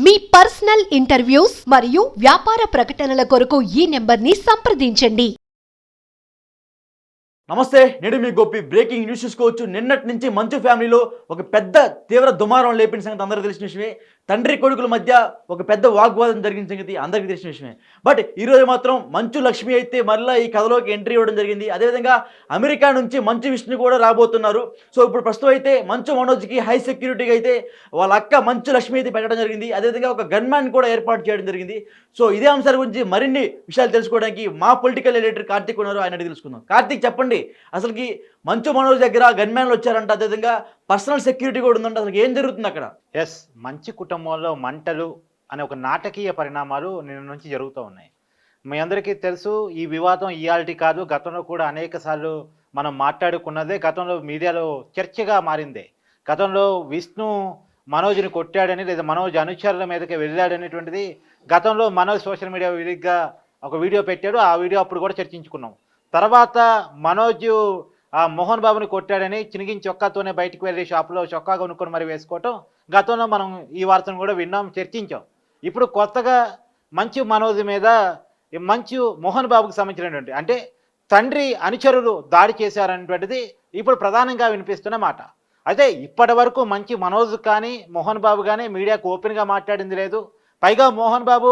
మీ personal interviews మరియు వ్యాపార ప్రకటనల కొరకు ఈ నెంబర్ని సంప్రదించండి. నమస్తే, నేను మీ గోపి. బ్రేకింగ్ న్యూస్ చూసుకోవచ్చు. నిన్నటి నుంచి మంచు ఫ్యామిలీలో ఒక పెద్ద తీవ్ర దుమారం లేపిన సంగతి అందరికీ తెలిసిన విషయమే. తండ్రి కొడుకుల మధ్య ఒక పెద్ద వాగ్వాదం జరిగిన సంగతి అందరికీ తెలిసిన విషయమే. బట్ ఈరోజు మాత్రం మంచు లక్ష్మి అయితే మళ్ళీ ఈ కథలోకి ఎంట్రీ ఇవ్వడం జరిగింది. అదేవిధంగా అమెరికా నుంచి మంచు విష్ణు కూడా రాబోతున్నారు. సో ఇప్పుడు ప్రస్తుతం అయితే మంచు మనోజ్కి హై సెక్యూరిటీగా అయితే వాళ్ళ అక్క మంచు లక్ష్మి అయితే పెట్టడం జరిగింది. అదేవిధంగా ఒక గన్మ్యాన్ కూడా ఏర్పాటు చేయడం జరిగింది. సో ఇదే అంశాల గురించి మరిన్ని విషయాలు తెలుసుకోవడానికి మా పొలిటికల్ ఎడిటర్ కార్తీక్ ఉన్నారు. ఆయన తెలుసుకుందాం. కార్తీక్, చెప్పండి, అసలుకి మంచు మనోజ్ దగ్గర గన్మ్యాన్లు వచ్చారంట, అదేవిధంగా పర్సనల్ సెక్యూరిటీ కూడా ఉందంట. అసలు ఏం జరుగుతుంది అక్కడ? ఎస్, మంచి కుటుంబంలో మంటలు అనే ఒక నాటకీయ పరిణామాలు నిన్న నుంచి జరుగుతూ ఉన్నాయి. మీ అందరికీ తెలుసు, ఈ వివాదం ఇయాల్టి కాదు, గతంలో కూడా అనేక సార్లు మనం మాట్లాడుకున్నదే. గతంలో మీడియాలో చర్చగా మారిందే. గతంలో విష్ణు మనోజ్ని కొట్టాడని, లేదా మనోజ్ అనుచరుల మీదకి వెళ్ళాడనేటువంటిది గతంలో మనోజ్ సోషల్ మీడియా విరిగ్గా ఒక వీడియో పెట్టాడు. ఆ వీడియో అప్పుడు కూడా చర్చించుకున్నాం. తర్వాత మనోజ్ మోహన్ బాబుని కొట్టాడని చినిగిన చొక్కాతోనే బయటకు వెళ్ళి షాపులో చొక్కా కొనుక్కొని మరి వేసుకోవటం గతంలో మనం ఈ వార్తను కూడా విన్నాం, చర్చించాం. ఇప్పుడు కొత్తగా మంచు మనోజ్ మీద మంచు మోహన్ బాబుకి సంబంధించినటువంటి, అంటే తండ్రి అనుచరులు దాడి చేశారనేటువంటిది ఇప్పుడు ప్రధానంగా వినిపిస్తున్న మాట. అయితే ఇప్పటి వరకు మంచి మనోజ్ కానీ మోహన్ బాబు కానీ మీడియాకు ఓపెన్గా మాట్లాడింది లేదు. పైగా మోహన్ బాబు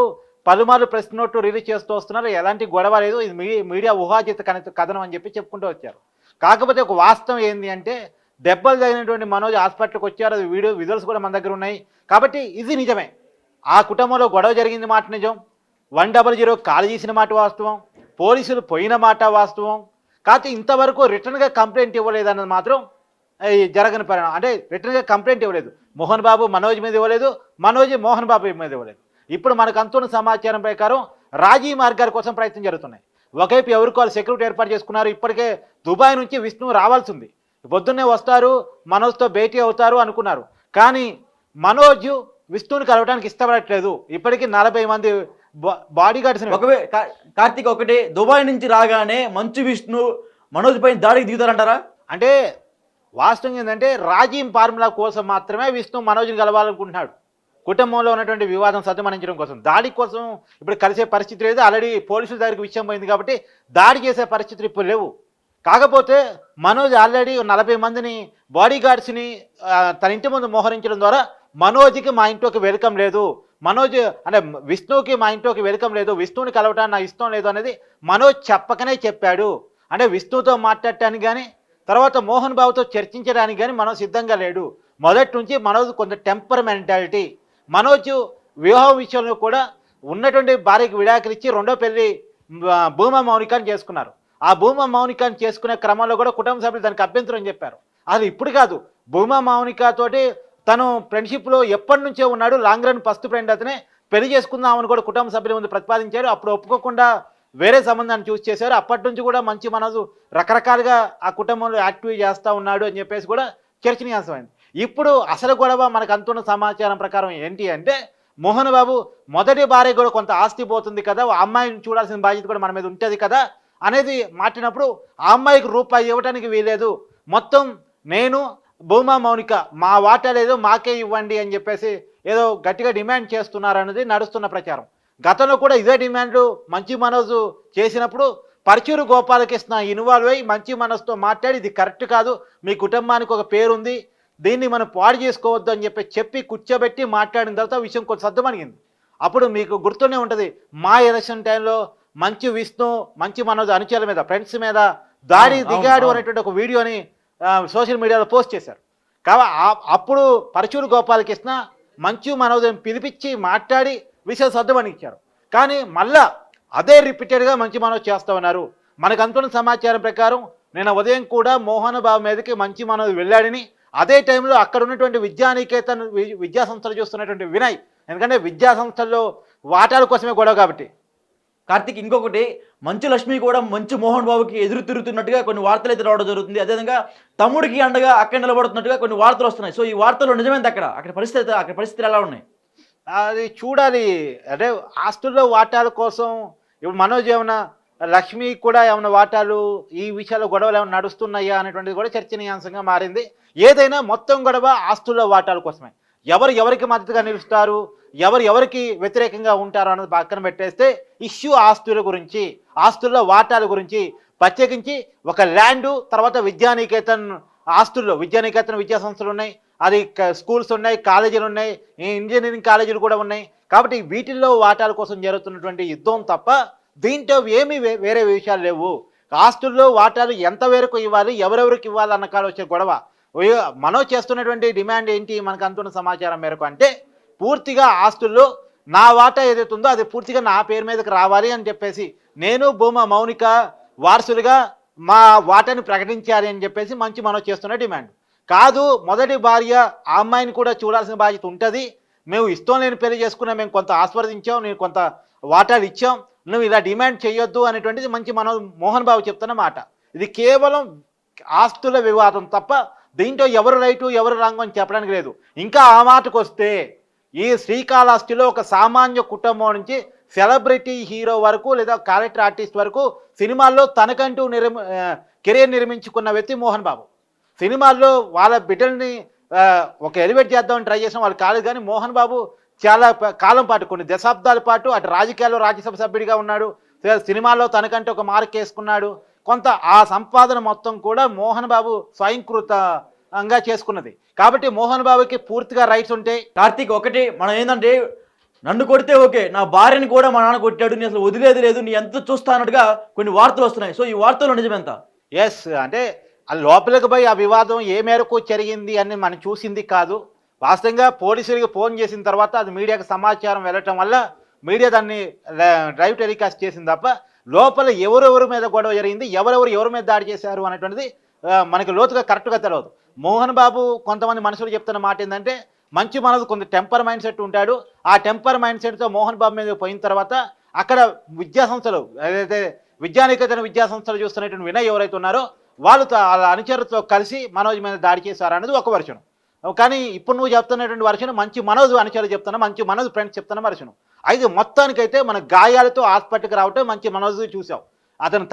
పలుమార్లు ప్రెస్ నోట్ రిలీజ్ చేస్తూ వస్తున్నారు. ఎలాంటి గొడవ లేదు, ఇది మీడియా ఊహాజీత కథనం అని చెప్పి చెప్పుకుంటూ వచ్చారు. కాకపోతే ఒక వాస్తవం ఏంది అంటే, దెబ్బలు తగినటువంటి మనోజ్ హాస్పిటల్కి వచ్చారు. అది వీడియో విజువల్స్ కూడా మన దగ్గర ఉన్నాయి. కాబట్టి ఇది నిజమే. ఆ కుటుంబంలో గొడవ జరిగింది మాట నిజం. 100 కాల్ చేసిన మాట వాస్తవం. పోలీసులు పోయిన మాట వాస్తవం. కాకపోతే ఇంతవరకు రిటర్న్గా కంప్లైంట్ ఇవ్వలేదన్నది మాత్రం జరగని పరిణామం. అంటే రిటర్న్గా కంప్లైంట్ ఇవ్వలేదు. మోహన్ బాబు మనోజ్ మీద ఇవ్వలేదు, మనోజ్ మోహన్ బాబు మీద ఇవ్వలేదు. ఇప్పుడు మనకు అంతున్న సమాచారం ప్రకారం రాజీ మార్గాల కోసం ప్రయత్నం జరుగుతున్నాయి. ఒకవైపు ఎవరికి వాళ్ళు సెక్యూరిటీ ఏర్పాటు చేసుకున్నారు. ఇప్పటికే దుబాయ్ నుంచి విష్ణు రావాల్సి ఉంది. పొద్దున్నే వస్తారు, మనోజ్తో భేటీ అవుతారు అనుకున్నారు. కానీ మనోజ్ విష్ణుని కలవడానికి ఇష్టపడట్లేదు. ఇప్పటికీ 40 మంది బాడీ గార్డ్స్. కార్తీక్, ఒకటి, దుబాయ్ నుంచి రాగానే మంచు విష్ణు మనోజ్ పైన దాడికి దిగుతారంటారా? అంటే వాస్తవం ఏంటంటే, రాజీ ఫార్ములా కోసం మాత్రమే విష్ణు మనోజ్ని కలవాలనుకుంటున్నాడు. కుటుంబంలో ఉన్నటువంటి వివాదం సద్దుమణించడం కోసం, దాడి కోసం ఇప్పుడు కలిసే పరిస్థితి లేదు. ఆల్రెడీ పోలీసుల దగ్గరికి విషయం పోయింది కాబట్టి దాడి చేసే పరిస్థితులు ఇప్పుడు లేవు. కాకపోతే మనోజ్ ఆల్రెడీ 40 మందిని బాడీ గార్డ్స్ని తన ఇంటి ముందు మోహరించడం ద్వారా మనోజ్కి మా ఇంట్లోకి వెల్కమ్ లేదు, మనోజ్ అంటే విష్ణుకి మా ఇంట్లోకి వెల్కమ్ లేదు, విష్ణుని కలవటానికి నాకు ఇష్టం లేదు అనేది మనోజ్ చెప్పకనే చెప్పాడు. అంటే విష్ణుతో మాట్లాడటానికి కానీ తర్వాత మోహన్ బాబుతో చర్చించడానికి కానీ మనోజ్ సిద్ధంగా లేడు. మొదటి నుంచి మనోజ్ కొంత టెంపర్ మెంటాలిటీ. మనోజ్ వివాహం విషయంలో కూడా ఉన్నటువంటి భార్యకి విడాకులు ఇచ్చి రెండో పెళ్లి భూమా మౌనికాన్ని చేసుకున్నారు. ఆ భూమా మౌనికాన్ని చేసుకునే క్రమంలో కూడా కుటుంబ సభ్యులు దానికి అభ్యంతరం చెప్పారు. అది ఇప్పుడు కాదు, భూమా మౌనికతోటి తను ఫ్రెండ్షిప్లో ఎప్పటి నుంచో ఉన్నాడు. లాంగ్ రన్ ఫస్ట్ ఫ్రెండ్ అతనే. పెళ్లి చేసుకుందామని కూడా కుటుంబ సభ్యుల ముందు ప్రతిపాదించారు. అప్పుడు ఒప్పుకోకుండా వేరే సంబంధాన్ని చూస్ చేశారు. అప్పటి నుంచి కూడా మంచి మనోజ్ రకరకాలుగా ఆ కుటుంబంలో యాక్టివ్ చేస్తూ ఉన్నాడు అని చెప్పేసి కూడా చర్చనీయాంశమైంది. ఇప్పుడు అసలు గొడవ మనకు అంతున్న సమాచారం ప్రకారం ఏంటి అంటే, మోహన్ బాబు మొదటి భార్య కూడా కొంత ఆస్తి పోతుంది కదా, ఆ అమ్మాయిని చూడాల్సిన బాధ్యత కూడా మన మీద ఉంటుంది కదా అనేది మాట్లాడినప్పుడు, ఆ అమ్మాయికి రూపాయి ఇవ్వడానికి వీలేదు, మొత్తం నేను భూమా మౌనిక మా వాటా లేదు మాకే ఇవ్వండి అని చెప్పేసి ఏదో గట్టిగా డిమాండ్ చేస్తున్నారన్నది నడుస్తున్న ప్రచారం. గతంలో కూడా ఇదే డిమాండ్లు మంచి మనోజ్ చేసినప్పుడు పరచూరు గోపాలకృష్ణ ఇన్వాల్వ్ అయ్యి మంచి మనోజ్తో మాట్లాడి, ఇది కరెక్ట్ కాదు, మీ కుటుంబానికి ఒక పేరుంది, దీన్ని మనం పాడు చేసుకోవద్దు అని చెప్పి కూర్చోబెట్టి మాట్లాడిన తర్వాత విషయం కొంచెం సర్దుమణిగింది. అప్పుడు మీకు గుర్తునే ఉంటుంది, మా ఎలక్షన్ టైంలో మంచు విష్ణు మంచి మనోజ్ అనుచరుల మీద, ఫ్రెండ్స్ మీద దాడి దిగాడు అనేటువంటి ఒక వీడియోని సోషల్ మీడియాలో పోస్ట్ చేశారు. అప్పుడు పరచూరు గోపాలకృష్ణ మంచు మనోజ్ని పిలిపించి మాట్లాడి విషయం సర్దుమణించారు. కానీ మళ్ళా అదే రిపీటెడ్గా మంచి మనోజ్ చేస్తూ ఉన్నారు. మనకు అంతున్న సమాచారం ప్రకారం నిన్న ఉదయం కూడా మోహన్ బాబు మీదకి మంచి మనోజ్ వెళ్ళాడని, అదే టైంలో అక్కడ ఉన్నటువంటి విద్యానికేతన్ విద్యా సంస్థలు చూస్తున్నటువంటి వినయ్, ఎందుకంటే విద్యా సంస్థల్లో వాటాల కోసమే గొడవ కాబట్టి. కార్తీక్, ఇంకొకటి, మంచు లక్ష్మి కూడా మంచు మోహన్ బాబుకి ఎదురు తిరుగుతున్నట్టుగా కొన్ని వార్తలు అయితే రావడం జరుగుతుంది. అదేవిధంగా తమ్ముడికి అండగా అక్కడ నిలబడుతున్నట్టుగా కొన్ని వార్తలు వస్తున్నాయి. సో ఈ వార్తలు నిజమైంది? అక్కడ పరిస్థితులు ఎలా ఉన్నాయి? అది చూడాలి. అంటే ఆస్తుల్లో వాటాల కోసం ఇప్పుడు మనోజ్ ఏమైనా, లక్ష్మి కూడా ఏమైనా వాటాలు, ఈ విషయాల్లో గొడవలు ఏమైనా నడుస్తున్నాయా అనేటువంటిది కూడా చర్చనీయాంశంగా మారింది. ఏదైనా మొత్తం గొడవ ఆస్తుల్లో వాటాల కోసమే. ఎవరు ఎవరికి మద్దతుగా నిలుస్తారు, ఎవరు ఎవరికి వ్యతిరేకంగా ఉంటారు అన్నది పక్కన పెట్టేస్తే ఇష్యూ ఆస్తుల గురించి, ఆస్తుల్లో వాటాల గురించి ప్రత్యేకించి ఒక ల్యాండు, తర్వాత విద్యానికేతన్ ఆస్తుల్లో విద్యానికేతన్ విద్యా సంస్థలు ఉన్నాయి, అది స్కూల్స్ ఉన్నాయి, కాలేజీలు ఉన్నాయి, ఇంజనీరింగ్ కాలేజీలు కూడా ఉన్నాయి. కాబట్టి వీటిల్లో వాటాల కోసం జరుగుతున్నటువంటి యుద్ధం తప్ప దీంట్లో ఏమీ వేరే విషయాలు లేవు. ఆస్తుల్లో వాటాలు ఎంత వరకు ఇవ్వాలి, ఎవరెవరికి ఇవ్వాలి అన్న కాడ వచ్చే గొడవ. మనం చేస్తున్నటువంటి డిమాండ్ ఏంటి మనకు అందుతున్న సమాచారం మేరకు అంటే పూర్తిగా ఆస్తుల్లో నా వాటా ఏదైతే ఉందో అది పూర్తిగా నా పేరు మీదకి రావాలి అని చెప్పేసి, నేను భూమా మౌనిక వారసులుగా మా వాటాని ప్రకటించాలి అని చెప్పేసి మనం చేస్తున్న డిమాండ్ కాదు. మొదటి భార్య ఆ అమ్మాయిని కూడా చూడాల్సిన బాధ్యత ఉంటుంది. మేము ఇష్టం లేని పెళ్లి చేసుకున్నా, మేము కొంత ఆస్వాదించాం, నేను కొంత వాటాలు ఇచ్చాం, నువ్వు ఇలా డిమాండ్ చేయొద్దు అనేటువంటిది మోహన్ బాబు చెప్తున్న మాట. ఇది కేవలం ఆస్తుల వివాదం తప్ప దీంట్లో ఎవరు రైటు ఎవరు రాంగ్ అని చెప్పడానికి లేదు. ఇంకా ఆ మాటకు వస్తే ఈ శ్రీకాళహస్తిలో ఒక సామాన్య కుటుంబం నుంచి సెలబ్రిటీ హీరో వరకు లేదా క్యారెక్టర్ ఆర్టిస్ట్ వరకు సినిమాల్లో తనకంటూ కెరీర్ నిర్మించుకున్న వ్యక్తి మోహన్ బాబు. సినిమాల్లో వాళ్ళ బిడ్డల్ని ఒక ఎలివేట్ చేద్దామని ట్రై చేసిన వాళ్ళు కాలేదు. కానీ మోహన్ బాబు చాలా కాలం పాటు, కొన్ని దశాబ్దాల పాటు అటు రాజకీయాల్లో రాజ్యసభ సభ్యుడిగా ఉన్నాడు, సినిమాల్లో తనకంటే ఒక మార్క్ వేసుకున్నాడు. కొంత ఆ సంపాదన మొత్తం కూడా మోహన్ బాబు స్వయంకృతంగా చేసుకున్నది. కాబట్టి మోహన్ బాబుకి పూర్తిగా రైట్స్ ఉంటాయి. కార్తీక్, ఒకటి మనం ఏంటంటే నన్ను కొడితే ఓకే, నా భార్యని కూడా మా నాన్న కొట్టాడు, నీ అసలు వదిలేదు లేదు, నీ ఎంత చూస్తా అన్నట్టుగా కొన్ని వార్తలు వస్తున్నాయి. సో ఈ వార్తల్లో నిజమెంత? ఎస్, అంటే ఆ లోపలికి పోయి ఆ వివాదం ఏ మేరకు జరిగింది అని మనం చూసింది కాదు. వాస్తవంగా పోలీసులకి ఫోన్ చేసిన తర్వాత అది మీడియాకి సమాచారం వెళ్ళటం వల్ల మీడియా దాన్ని లైవ్ టెలికాస్ట్ చేసింది తప్ప లోపల ఎవరెవరి మీద గొడవ జరిగింది, ఎవరి మీద దాడి చేశారు అనేటువంటిది మనకి లోతుగా కరెక్ట్గా తెలియదు. మోహన్ బాబు కొంతమంది మనుషులు చెప్తున్న మాట ఏంటంటే మంచి మనసు కొంత టెంపర్ మైండ్ సెట్ ఉంటాడు. ఆ టెంపర్ మైండ్ సెట్తో మోహన్ బాబు మీద పోయిన తర్వాత అక్కడ విద్యాసంస్థలు ఏదైతే విద్యానికేతన విద్యాసంస్థలు చూస్తున్నటువంటి వినయ్ ఎవరైతే ఉన్నారో వాళ్ళు వాళ్ళ అనుచరులతో కలిసి మనోజ్ మీద దాడి చేశారు అనేది ఒక వర్షం. కానీ ఇప్పుడు నువ్వు చెప్తున్నటువంటి వర్షం మంచి మనోజ్ అనుచరులు చెప్తున్నా, మంచి మనోజ్ ఫ్రెండ్స్ చెప్తున్న వర్షం. అయితే మొత్తానికైతే మన గాయాలతో హాస్పిటల్కి రావటం మంచి మనోజ్ చూసాం. అతను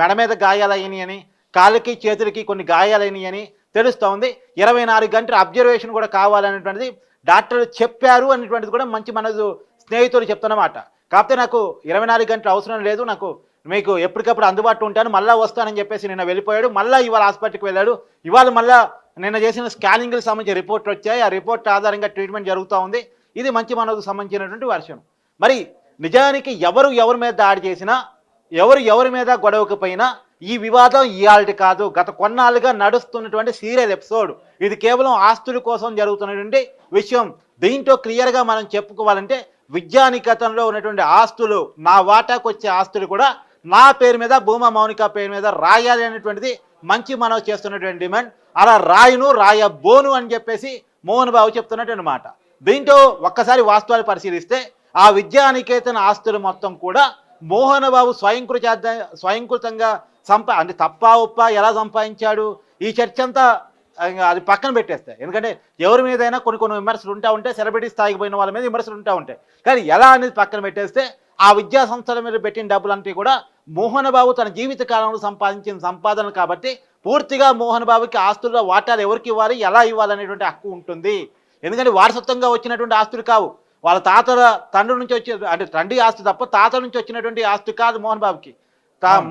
మెడ మీద గాయాలయ్యాయి అని, కాళ్ళకి చేతులకి కొన్ని గాయాలైనవి అని తెలుస్తూ ఉంది. 24 గంటల అబ్జర్వేషన్ కూడా కావాలనేటువంటిది డాక్టర్లు చెప్పారు అనేటువంటిది కూడా మంచి మనోజ్ స్నేహితులు చెప్తున్నమాట. కాకపోతే నాకు 24 గంటలు అవసరం లేదు, నాకు మీకు ఎప్పటికప్పుడు అందుబాటులో ఉంటాను, మళ్ళీ వస్తానని చెప్పేసి నిన్న వెళ్ళిపోయాడు. మళ్ళీ ఇవాళ హాస్పిటల్కి వెళ్ళాడు. ఇవాళ మళ్ళీ నిన్న చేసిన స్కానింగ్కి సంబంధించిన రిపోర్ట్లు వచ్చాయి. ఆ రిపోర్ట్ ఆధారంగా ట్రీట్మెంట్ జరుగుతూ ఉంది. ఇది మంచి మనోజ్కి సంబంధించినటువంటి వర్షం. మరి నిజానికి ఎవరి మీద దాడి చేసినా, ఎవరి మీద గొడవకు పోయినా ఈ వివాదం ఇయాల్టి కాదు, గత కొన్నాళ్ళుగా నడుస్తున్నటువంటి సీరియల్ ఎపిసోడ్. ఇది కేవలం ఆస్తుల కోసం జరుగుతున్నటువంటి విషయం. దీంట్లో క్లియర్గా మనం చెప్పుకోవాలంటే విద్యానికేతన్లో ఉన్నటువంటి ఆస్తులు, నా వాటాకు వచ్చే ఆస్తులు కూడా నా పేరు మీద, భూమా మౌనిక పేరు మీద రాయాలి అనేటువంటిది మంచి మనం చేస్తున్నటువంటి డిమాండ్. అలా రాయబోను అని చెప్పేసి మోహన్ బాబు చెప్తున్నటువంటి మాట. దీంట్లో ఒక్కసారి వాస్తవాలు పరిశీలిస్తే ఆ విద్యానికేతన ఆస్తులు మొత్తం కూడా మోహన్ బాబు స్వయంకృతంగా అంటే తప్పా ఉప్పా ఎలా సంపాదించాడు ఈ చర్చ అంతా అది పక్కన పెట్టేస్తే. ఎందుకంటే ఎవరి మీదైనా కొన్ని విమర్శలు ఉంటాయి, సెలబ్రిటీ స్థాయికి పోయిన వాళ్ళ మీద విమర్శలు ఉంటాయి. కానీ ఎలా అనేది పక్కన పెట్టేస్తే ఆ విద్యా సంస్థల మీద పెట్టిన డబ్బులంటే కూడా మోహన్ బాబు తన జీవిత కాలంలో సంపాదించిన సంపాదన కాబట్టి పూర్తిగా మోహన్ బాబుకి ఆస్తుల్లో వాటాలు ఎవరికి ఇవ్వాలి, ఎలా ఇవ్వాలనేటువంటి హక్కు ఉంటుంది. ఎందుకంటే వారసత్వంగా వచ్చినటువంటి ఆస్తులు కావు, వాళ్ళ తండ్రి నుంచి వచ్చే, అంటే తండ్రి ఆస్తి తప్ప తాత నుంచి వచ్చినటువంటి ఆస్తి కాదు మోహన్ బాబుకి.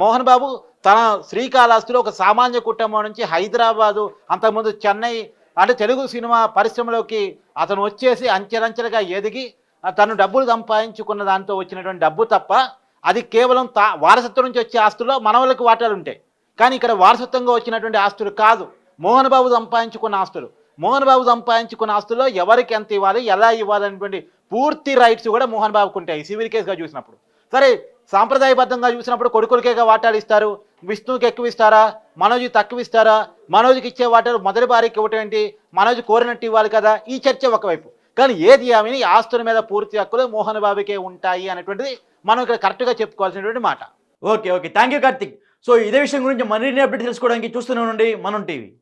మోహన్ బాబు తన శ్రీకాళహస్తిలో ఒక సామాన్య కుటుంబం నుంచి హైదరాబాదు, అంతకుముందు చెన్నై, అంటే తెలుగు సినిమా పరిశ్రమలోకి అతను వచ్చేసి అంచెలంచెలుగా ఎదిగి తను డబ్బులు సంపాదించుకున్న దాంతో వచ్చినటువంటి డబ్బు తప్ప అది కేవలం వారసత్వం నుంచి వచ్చే ఆస్తుల్లో మనవలకు వాటాలు ఉంటాయి. కానీ ఇక్కడ వారసత్వంగా వచ్చినటువంటి ఆస్తులు కాదు, మోహన్ బాబు సంపాదించుకున్న ఆస్తులు. మోహన్ బాబు సంపాదించుకున్న ఆస్తుల్లో ఎవరికి ఎంత ఇవ్వాలి, ఎలా ఇవ్వాలి అనేటువంటి పూర్తి రైట్స్ కూడా మోహన్ బాబుకు ఉంటాయి సివిల్ కేసుగా చూసినప్పుడు. సరే, సాంప్రదాయబద్ధంగా చూసినప్పుడు కొడుకులకేగా వాటాలు ఇస్తారు, విష్ణువుకి ఎక్కువ ఇస్తారా, మనోజ్కి తక్కువ ఇస్తారా, మనోజ్కి ఇచ్చే వాటాలు మొదటి భార్యకి ఇవ్వటం ఏంటి, మనోజ్ కోరినట్టు ఇవ్వాలి కదా, ఈ చర్చ ఒకవైపు. కానీ ఏది ఏమని ఆస్తుల మీద పూర్తి హక్కులు మోహన్ బాబుకే ఉంటాయి అనేటువంటిది మనం ఇక్కడ కరెక్ట్గా చెప్పుకోవాల్సినటువంటి మాట. Okay, thank you Karthik. So ఇదే విషయం గురించి మరిన్ని అప్డేట్ తెలుసుకోవడానికి చూస్తూనే ఉండండి మనం టీవీ.